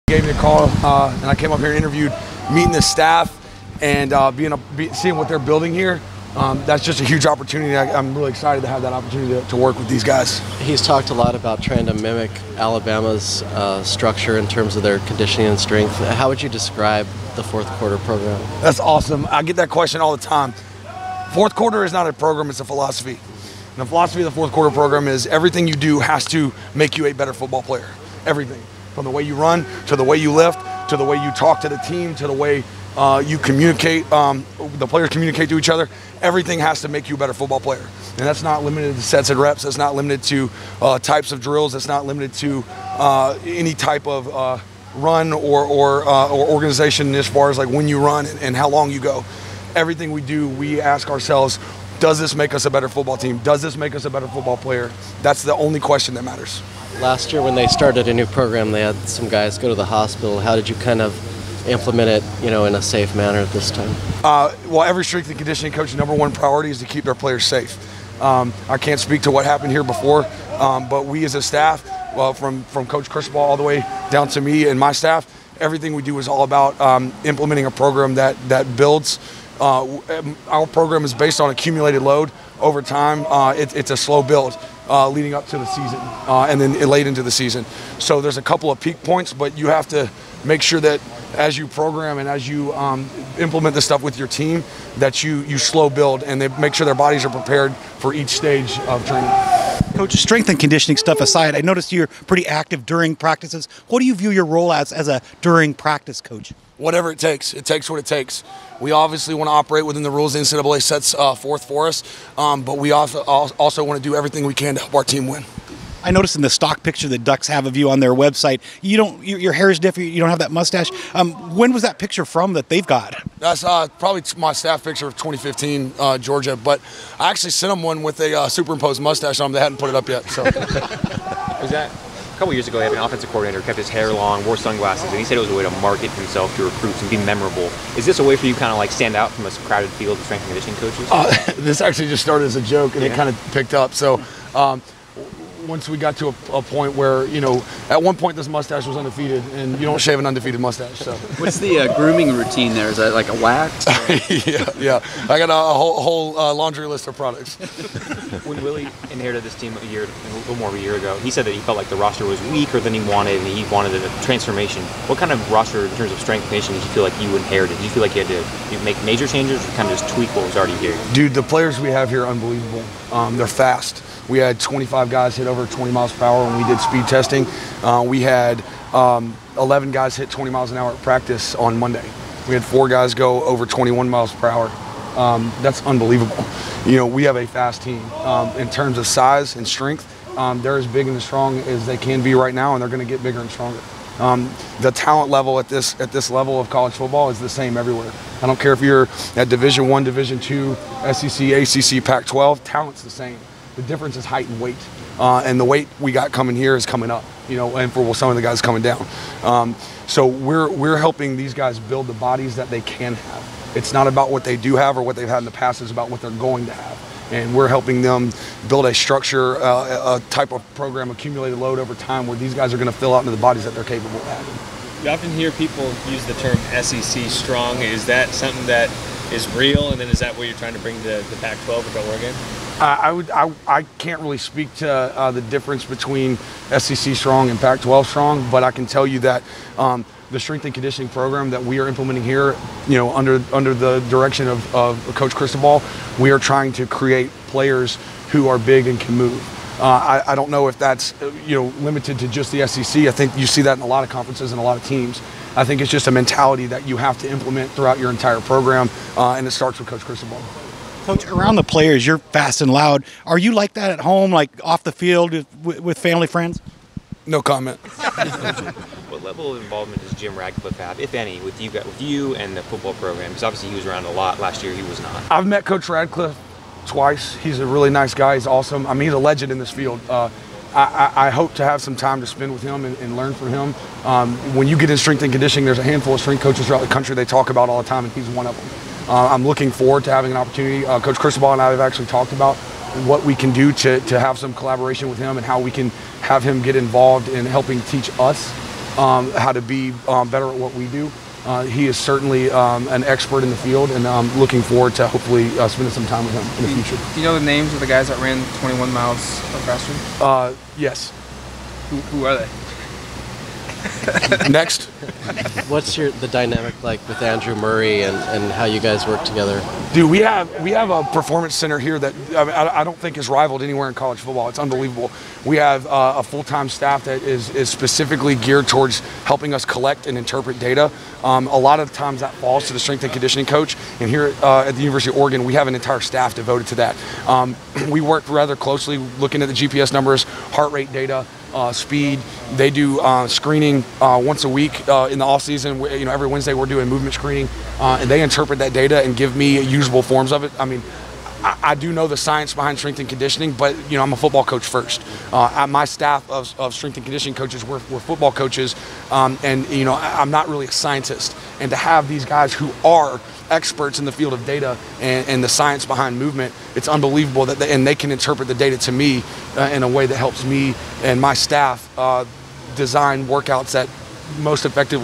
Gave me a call, and I came up here and interviewed, meeting the staff, and seeing what they're building here. That's just a huge opportunity. I'm really excited to have that opportunity to work with these guys. He's talked a lot about trying to mimic Alabama's structure in terms of their conditioning and strength. How would you describe the fourth quarter program? That's awesome. I get that question all the time. Fourth quarter is not a program, it's a philosophy. And the philosophy of the fourth quarter program is everything you do has to make you a better football player. Everything. From the way you run, to the way you lift, to the way you talk to the team, to the way you communicate, the players communicate to each other. Everything has to make you a better football player. And that's not limited to sets and reps. That's not limited to types of drills. That's not limited to any type of run or organization as far as like when you run and how long you go. Everything we do, we ask ourselves, does this make us a better football team? Does this make us a better football player? That's the only question that matters. Last year when they started a new program, they had some guys go to the hospital. How did you kind of implement it, in a safe manner this time? Well, every strength and conditioning coach's #1 priority is to keep their players safe. I can't speak to what happened here before, but we as a staff, from Coach Cristobal all the way down to me and my staff, everything we do is all about implementing a program that builds. Our program is based on accumulated load over time. It's a slow build leading up to the season and then late into the season. So there's a couple of peak points, but you have to make sure that as you program and as you implement this stuff with your team, that you slow build and they make sure their bodies are prepared for each stage of training. Coach, strength and conditioning stuff aside, I noticed you're pretty active during practices. What do you view your role as a during practice coach? Whatever it takes what it takes. We obviously want to operate within the rules the NCAA sets forth for us, but we also want to do everything we can to help our team win. I noticed in the stock picture that Ducks have of you on their website, your hair is different, you don't have that mustache. When was that picture from that they've got? That's probably my staff picture of 2015 Georgia, but I actually sent them one with a superimposed mustache on them. They hadn't put it up yet. So. Was that a couple years ago? He had an offensive coordinator, kept his hair long, wore sunglasses, and he said it was a way to market himself to recruits and be memorable. Is this a way for you to kind of like stand out from a crowded field of strength and conditioning coaches? This actually just started as a joke, and it kind of picked up. So. Once we got to a point where, at one point this mustache was undefeated, and you don't shave an undefeated mustache. So. What's the grooming routine there? Is that like a wax? yeah. I got a whole laundry list of products. When Willie inherited this team a little more of a year ago, he said that he felt like the roster was weaker than he wanted, and he wanted a transformation. What kind of roster in terms of strength and conditioning did you feel like you inherited? Did you feel like you had to make major changes or kind of just tweak what was already here? Dude, the players we have here are unbelievable. They're fast. We had 25 guys hit over 20 miles per hour when we did speed testing. We had 11 guys hit 20 miles an hour at practice on Monday. We had 4 guys go over 21 miles per hour. That's unbelievable. We have a fast team. In terms of size and strength, they're as big and as strong as they can be right now, and they're going to get bigger and stronger. The talent level at this level of college football is the same everywhere. I don't care if you're at Division I, Division II, SEC, ACC, Pac-12, talent's the same. The difference is height and weight, and the weight we got coming here is coming up, and for some of the guys coming down. So we're helping these guys build the bodies that they can have. It's not about what they do have or what they've had in the past. It's about what they're going to have, and we're helping them build a structure, a type of program, accumulated load over time, where these guys are going to fill out into the bodies that they're capable of having. You often hear people use the term SEC strong. Is that something that is real, and then is that what you're trying to bring to the Pac-12 with Oregon? I can't really speak to the difference between SEC strong and Pac-12 strong, but I can tell you that the strength and conditioning program that we are implementing here, under the direction of Coach Cristobal, we are trying to create players who are big and can move. I don't know if that's limited to just the SEC. I think you see that in a lot of conferences and a lot of teams. I think it's just a mentality that you have to implement throughout your entire program, and it starts with Coach Cristobal. Coach, around the players, you're fast and loud. Are you like that at home, like off the field with family, friends? No comment. What level of involvement does Jim Radcliffe have, if any, with you and the football program? Because obviously he was around a lot. Last year he was not. I've met Coach Radcliffe twice. He's a really nice guy. He's awesome. I mean, he's a legend in this field. I hope to have some time to spend with him and learn from him. When you get in strength and conditioning, there's a handful of strength coaches throughout the country they talk about all the time, and he's one of them. I'm looking forward to having an opportunity. Coach Cristobal and I have actually talked about what we can do to have some collaboration with him and how we can have him get involved in helping teach us how to be better at what we do. He is certainly an expert in the field, and I'm looking forward to hopefully spending some time with him in the future. Do you know the names of the guys that ran 21 miles or faster? Yes. Who are they? Next. What's the dynamic like with Andrew Murray and how you guys work together? Dude, we have a performance center here that I don't think is rivaled anywhere in college football. It's unbelievable. We have a full-time staff that is specifically geared towards helping us collect and interpret data. A lot of times that falls to the strength and conditioning coach. And here at the University of Oregon, we have an entire staff devoted to that. We work rather closely looking at the GPS numbers, heart rate data, speed. They do screening once a week in the off season. Every Wednesday we're doing movement screening, and they interpret that data and give me usable forms of it. I mean, I do know the science behind strength and conditioning, but I'm a football coach first. My staff of strength and conditioning coaches, we're football coaches, and I'm not really a scientist. And to have these guys who are experts in the field of data and the science behind movement, it's unbelievable that and they can interpret the data to me in a way that helps me and my staff design workouts that most effectively